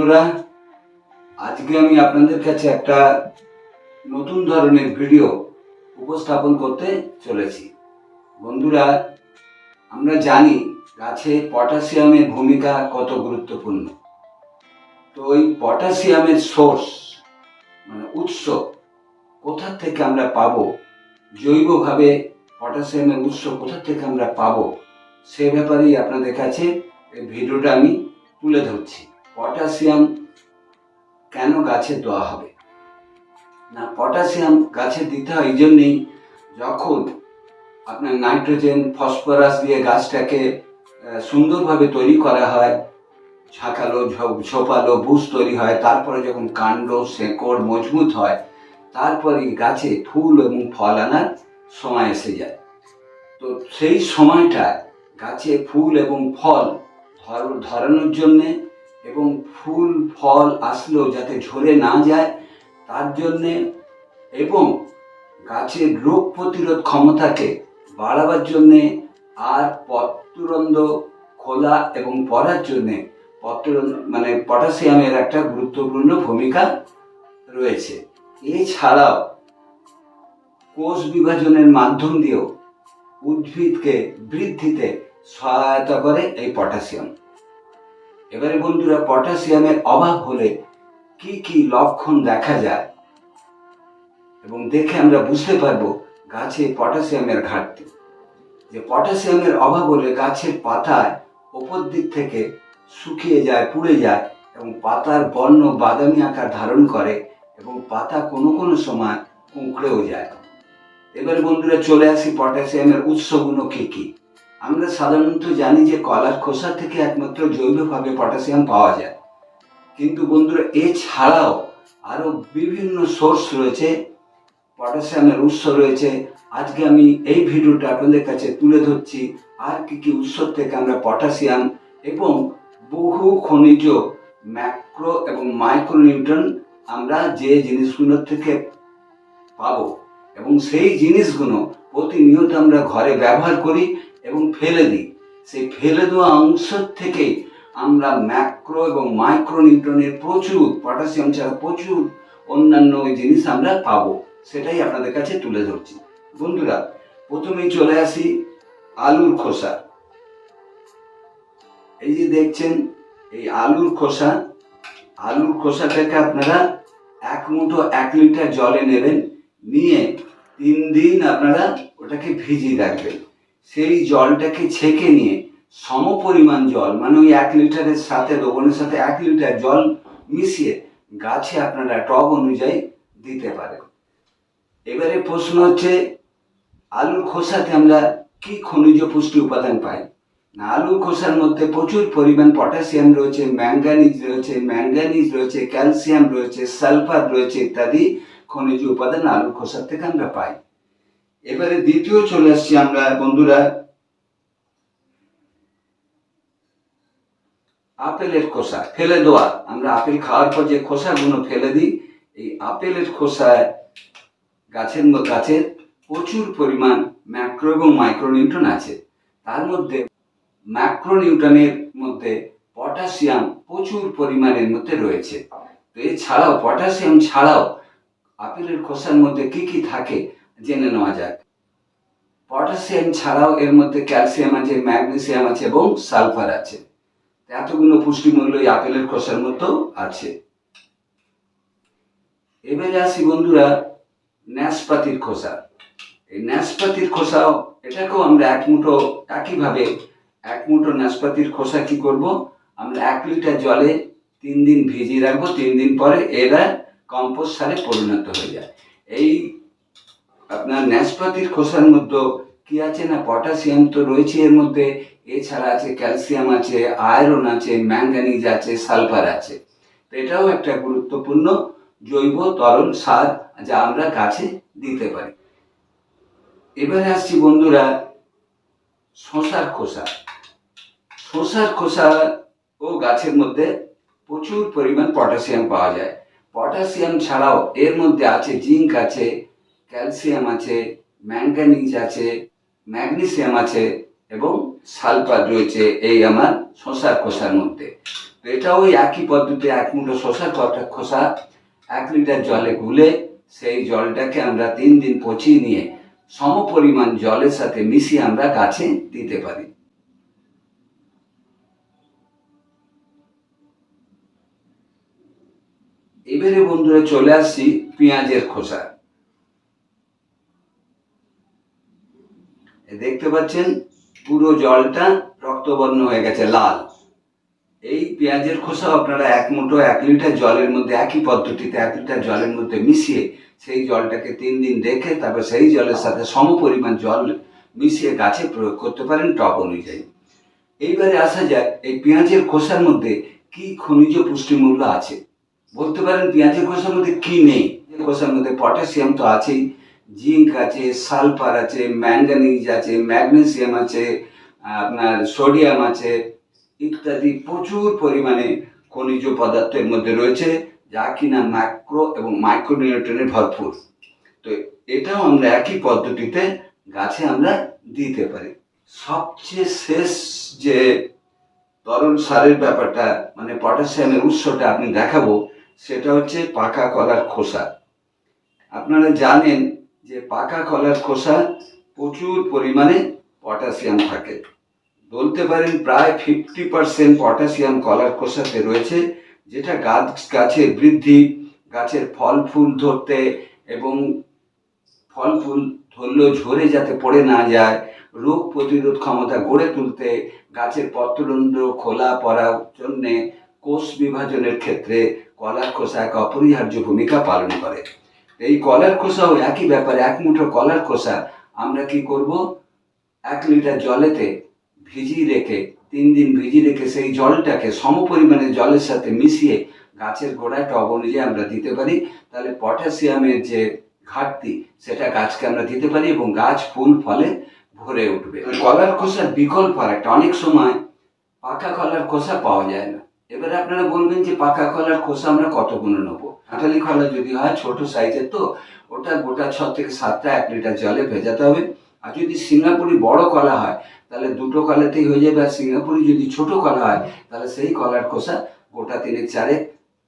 বন্ধুরা, আজকে আমি আপনাদের কাছে একটা নতুন ধরনের ভিডিও উপস্থাপন করতে চলেছি। বন্ধুরা, আমরা জানি গাছে পটাশিয়ামের ভূমিকা কত গুরুত্বপূর্ণ। তো ওই পটাশিয়ামের সোর্স মানে উৎস কোথা থেকে আমরা পাবো, জৈবভাবে পটাশিয়ামের উৎস কোথা থেকে আমরা পাবো, সে ব্যাপারেই আপনাদের কাছে এই ভিডিওটা আমি তুলে ধরছি। পটাশিয়াম কেন গাছে দেওয়া হবে না, পটাশিয়াম গাছে দিতে হয় এই জন্যেই, যখন আপনার নাইট্রোজেন ফসফরাস দিয়ে গাছটাকে সুন্দরভাবে তৈরি করা হয়, ঝাঁকালো ঝোপালো বুশ তৈরি হয়, তারপরে যখন কাণ্ড শেকড় মজবুত হয়, তারপরে গাছে ফুল এবং ফল আনার সময় এসে যায়। তো সেই সময়টা গাছে ফুল এবং ফল ধরানোর জন্যে এবং ফুল ফল আসলেও যাতে ঝরে না যায় তার জন্যে, এবং গাছের রোগ প্রতিরোধ ক্ষমতাকে বাড়াবার জন্যে, আর পত্ররন্ধ্র খোলা এবং পড়ার জন্যে মানে পটাশিয়ামের একটা গুরুত্বপূর্ণ ভূমিকা রয়েছে। এছাড়াও কোষ বিভাজনের মাধ্যম দিয়েও উদ্ভিদকে বৃদ্ধিতে সহায়তা করে এই পটাশিয়াম। এবারে বন্ধুরা, পটাশিয়ামের অভাব হলে কি কি লক্ষণ দেখা যায় এবং দেখে আমরা বুঝতে পারবো গাছে পটাশিয়ামের ঘাটতি। যে পটাশিয়ামের অভাব হলে গাছের পাতায় ওপর দিক থেকে শুকিয়ে যায়, পুড়ে যায় এবং পাতার বর্ণ বাদামি আকার ধারণ করে এবং পাতা কোনো কোনো সময় কুঁকড়েও যায়। এবার বন্ধুরা চলে আসি পটাশিয়ামের উৎসগুলো কি কি। আমরা সাধারণত জানি যে কলার খোসা থেকে একমাত্র জৈবভাবে পটাশিয়াম পাওয়া যায়, কিন্তু বন্ধুরা এছাড়াও আরো বিভিন্ন সোর্স রয়েছে, পটাশিয়ামের উৎস রয়েছে। আজকে আমি এই ভিডিওটা আপনাদের কাছে তুলে ধরছি আর কি কি উৎস থেকে আমরা পটাশিয়াম এবং বহু খনিজ ম্যাক্রো এবং মাইক্রোনিউট্রিয়েন্ট আমরা যে জিনিসগুলোর থেকে পাবো, এবং সেই জিনিসগুলো প্রতিনিয়ত আমরা ঘরে ব্যবহার করি এবং ফেলে দিই। সেই ফেলে দেওয়া অংশ থেকে আমরা ম্যাক্রো এবং মাইক্রোনিউট্রিয়েন্টের প্রচুর, পটাশিয়াম ছাড়া প্রচুর অন্যান্য জিনিস আমরা পাবো, সেটাই আপনাদের কাছে তুলে ধরছি। বন্ধুরা, প্রথমেই চলে আসি আলুর খোসা। এই যে দেখছেন এই আলুর খোসাটাকে আপনারা এক মুঠো 1 লিটার জলে নেবেন, নিয়ে 3 দিন আপনারা ওটাকে ভিজিয়ে রাখবেন। সেই জলটাকে ছেঁকে নিয়ে সম পরিমাণ জল, মানে ওই 1 লিটারের সাথে লবণের সাথে 1 লিটার জল মিশিয়ে গাছে আপনারা টব অনুযায়ী দিতে পারেন। এবারে প্রশ্ন হচ্ছে, আলুর খোসাতে আমরা কি খনিজ পুষ্টি উপাদান পাই না, আলুর খোসার মধ্যে প্রচুর পরিমাণ পটাশিয়াম রয়েছে, ম্যাঙ্গানিজ রয়েছে, ক্যালসিয়াম রয়েছে, সালফার রয়েছে ইত্যাদি খনিজ উপাদান আলুর খোসার থেকে আমরা পাই। এবারে দ্বিতীয় চলে আসছি আমরা বন্ধুরা আপেলের খোসা। ফেলে দেওয়া, আমরা আপেল খাওয়ার পর যে খোসাগুলো ফেলে দিই, এই আপেলের খোসায় গাছের প্রচুর পরিমাণ ম্যাক্রো এবং মাইক্রোনিউট্রিয়েন্ট আছে। তার মধ্যে ম্যাক্রোনিউট্রিয়েন্টের মধ্যে পটাশিয়াম প্রচুর পরিমাণের মধ্যে রয়েছে। তো এছাড়াও পটাশিয়াম ছাড়াও আপেলের খোসার মধ্যে কি কি থাকে জেনে নেওয়া যাক। পটাশিয়াম ছাড়াও এর মধ্যে ক্যালসিয়াম আছে, ম্যাগনেসিয়াম আছে এবং সালফার আছে। এতগুলো পুষ্টিমূল্য এই আপেলের খোসার মধ্যেও আছে। এবারে আসি বন্ধুরা নাশপাতির খোসা। এই নাশপাতির খোসাও, এটাকেও আমরা একইভাবে 1 মুঠো নাশপাতির খোসা কি করব, আমরা 1 লিটার জলে 3 দিন ভিজিয়ে রাখবো। 3 দিন পরে এরা কম্পোস্ট সারে পরিণত হয়ে যায়। এই আপনার নাশপাতির খোসার মধ্যে কি আছে না, পটাশিয়াম তো রয়েছে এর মধ্যে, এছাড়া আছে ক্যালসিয়াম আছে, আয়রন আছে, ম্যাঙ্গানিজ আছে, সালফার আছে। তো এটাও একটা গুরুত্বপূর্ণ জৈব তরল সার যা আমরা গাছে দিতে পারি। এবারে আসছি বন্ধুরা শসার খোসা ও গাছের মধ্যে প্রচুর পরিমাণ পটাশিয়াম পাওয়া যায়। পটাশিয়াম ছাড়াও এর মধ্যে আছে জিঙ্ক আছে, ক্যালসিয়াম আছে, ম্যাঙ্গানিজ আছে, ম্যাগনেসিয়াম আছে এবং সালফার রয়েছে এই আমার শসার খোসার মধ্যে। তো এটাও ওই একই পদ্ধতি, 1 মুঠো শসার খোসা 1 লিটার জলে গুলে সেই জলটাকে আমরা 3 দিন পচিয়ে নিয়ে সম পরিমাণ জলের সাথে মিশিয়ে আমরা গাছে দিতে পারি। এবারে বন্ধুরা চলে আসছি পেঁয়াজের খোসা। দেখতে পাচ্ছেন পুরো জলটা রক্তবর্ণ হয়ে গেছে, লাল। এই পেঁয়াজের খোসা আপনারা 1 মুঠো 1 লিটার জলের মধ্যে একই পদ্ধতিতে 1 লিটার জলের মধ্যে মিশিয়ে সেই জলটাকে 3 দিন রেখে তারপর সেই জলের সাথে সম পরিমাণ জল মিশিয়ে গাছে প্রয়োগ করতে পারেন টব অনুযায়ী। এইবারে আসা যাক এই পেঁয়াজের খোসার মধ্যে কি খনিজ পুষ্টিমূল্য আছে। বলতে পারেন পেঁয়াজের খোসার মধ্যে কি নেই। খোসার মধ্যে পটাশিয়াম তো আছেই, জিঙ্ক আছে, সালফার আছে, ম্যাঙ্গানিজ আছে, ম্যাগনেসিয়াম আছে, আপনার সোডিয়াম আছে ইত্যাদি প্রচুর পরিমাণে খনিজ পদার্থ এর মধ্যে রয়েছে, যা কিনা ম্যাক্রো এবং মাইক্রোনিউট্রিয়েন্টে ভরপুর। তো এটাও আমরা একই পদ্ধতিতে গাছে আমরা দিতে পারি। সবচেয়ে শেষ যে তরল সারের ব্যাপারটা মানে পটাশিয়ামের উৎসটা আপনি দেখাবো, সেটা হচ্ছে পাকা কলার খোসা। আপনারা জানেন যে পাকা কলার খোসা প্রচুর পরিমাণে পটাশিয়াম থাকে। বলতে পারেন প্রায় 50% পটাশিয়াম কলার খোসাতে রয়েছে, যেটা গাছের বৃদ্ধি, গাছের ফল ফুল ধরতে এবং ফল ফুল ধরলেও ঝরে যাতে পড়ে না যায়, রোগ প্রতিরোধ ক্ষমতা গড়ে তুলতে, গাছের পত্ররন্ধ্র খোলা পড়ার জন্যে, কোষ বিভাজনের ক্ষেত্রে কলার খোসা এক অপরিহার্য ভূমিকা পালন করে। এই কলার খোসাও একই ব্যাপারে 1 মুঠো কলার খোসা আমরা কি করব, 1 লিটার জলেতে ভিজিয়ে রেখে 3 দিন ভিজিয়ে রেখে সেই জলটাকে সম পরিমাণে জলের সাথে মিশিয়ে গাছের গোড়ায় টব অনুযায়ী আমরা দিতে পারি। তাহলে পটাশিয়ামের যে ঘাটতি সেটা গাছকে আমরা দিতে পারি এবং গাছ ফুল ফলে ভরে উঠবে। কলার খোসার বিকল্প একটা, অনেক সময় পাকা কলার খোসা পাওয়া যায় না। এবারে আপনারা বলবেন যে পাকা কলার খোসা আমরা কতগুলো নেবো। কাঁঠালি কলা যদি হয় ছোট সাইজের, তো ওটা গোটা 6 থেকে 7টা 1 লিটার জলে ভেজাতে হবে। আর যদি সিঙ্গাপুরি বড় কলা হয় তাহলে 2টো কলাতেই হয়ে যাবে। আর সিঙ্গাপুরি যদি ছোট কলা হয় তাহলে সেই কলার খোসা গোটা 3-4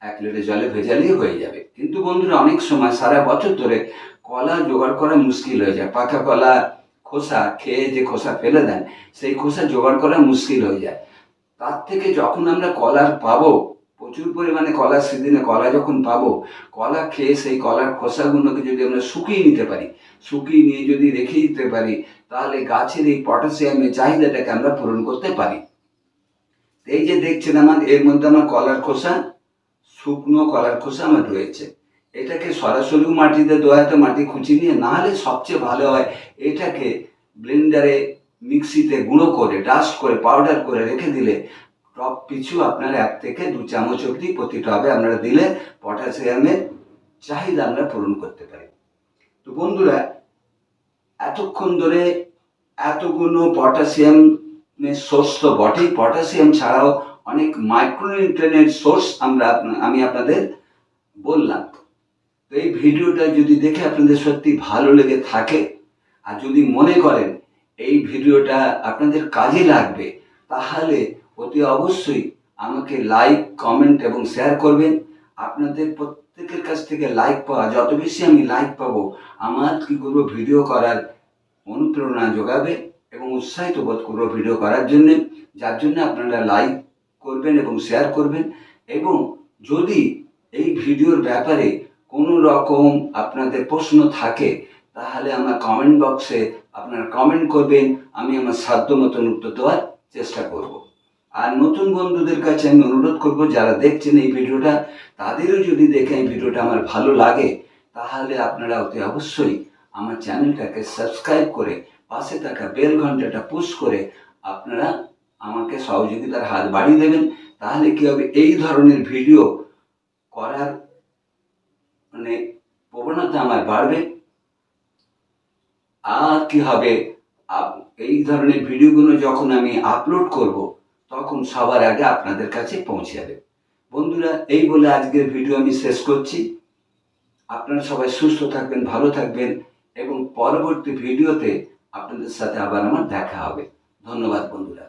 1 লিটার জলে ভেজালেই হয়ে যাবে। কিন্তু বন্ধুরা অনেক সময় সারা বছর ধরে কলা জোগাড় করা মুশকিল হয়ে যায়। পাকা কলা খোসা খেয়ে যে খোসা ফেলে দেন সেই খোসা জোগাড় করা মুশকিল হয়ে যায়। তার থেকে যখন আমরা কলার পাবো, প্রচুর পরিমাণে কলার সিজনে কলা যখন পাবো, কলা খেয়ে সেই কলার খোসাগুলোকে যদি আমরা শুকিয়ে নিতে পারি, শুকিয়ে নিয়ে যদি রেখে দিতে পারি, তাহলে গাছের এই পটাশিয়ামের চাহিদাটাকে আমরা পূরণ করতে পারি। এই যে দেখছেন আমার এর মধ্যে আমার কলার খোসা, শুকনো কলার খোসা আমার রয়েছে। এটাকে সরাসরি মাটিতে দোয়াতে মাটি খুঁচিয়ে নিয়ে, না হলে সবচেয়ে ভালো হয় এটাকে ব্লেন্ডারে মিক্সিতে গুঁড়ো করে ডাস্ট করে পাউডার করে রেখে দিলে টব পিছু আপনার 1 থেকে 2 চামচ অবধি প্রতি টবে আপনারা দিলে পটাশিয়ামের চাহিদা আমরা পূরণ করতে পারি। তো বন্ধুরা এতক্ষণ ধরে এতগুলো পটাশিয়ামের সোর্স তো বটেই, পটাশিয়াম ছাড়াও অনেক মাইক্রোনিউট্রিয়েন্টের সোর্স আমি আপনাদের বললাম। তো এই ভিডিওটা যদি দেখে আপনাদের সত্যি ভালো লেগে থাকে আর যদি মনে করেন এই ভিডিওটা আপনাদের কাজে লাগবে, তাহলে অতি অবশ্যই আমাকে লাইক, কমেন্ট এবং শেয়ার করবেন। আপনাদের প্রত্যেকের কাছ থেকে লাইক পাওয়া, যত বেশি আমি লাইক পাবো আমার কি করবো ভিডিও করার অনুপ্রেরণা যোগাবে এবং উৎসাহিত বোধ করবো ভিডিও করার জন্য, যার জন্য আপনারা লাইক করবেন এবং শেয়ার করবেন। এবং যদি এই ভিডিওর ব্যাপারে কোনো রকম আপনাদের প্রশ্ন থাকে তাহলে আমার কমেন্ট বক্সে আপনারা কমেন্ট করবেন, আমি আমার সাধ্য মতন উত্তর দেওয়ার চেষ্টা করব। আর নতুন বন্ধুদের কাছে আমি অনুরোধ করব, যারা দেখছেন এই ভিডিওটা, তাদেরও যদি দেখে এই ভিডিওটা আমার ভালো লাগে তাহলে আপনারা অতি অবশ্যই আমার চ্যানেলটাকে সাবস্ক্রাইব করে পাশে থাকা বেল ঘন্টাটা পুশ করে আপনারা আমাকে সহযোগিতার হাত বাড়িয়ে দেবেন। তাহলে কি হবে, এই ধরনের ভিডিও করার প্রবণতা আমার বাড়বে। আর কি হবে, এই ধরনের ভিডিওগুলো যখন আমি আপলোড করব তখন সবার আগে আপনাদের কাছে পৌঁছে যাবে। বন্ধুরা এই বলে আজকের ভিডিও আমি শেষ করছি। আপনারা সবাই সুস্থ থাকবেন, ভালো থাকবেন এবং পরবর্তী ভিডিওতে আপনাদের সাথে আবার আমার দেখা হবে। ধন্যবাদ বন্ধুরা।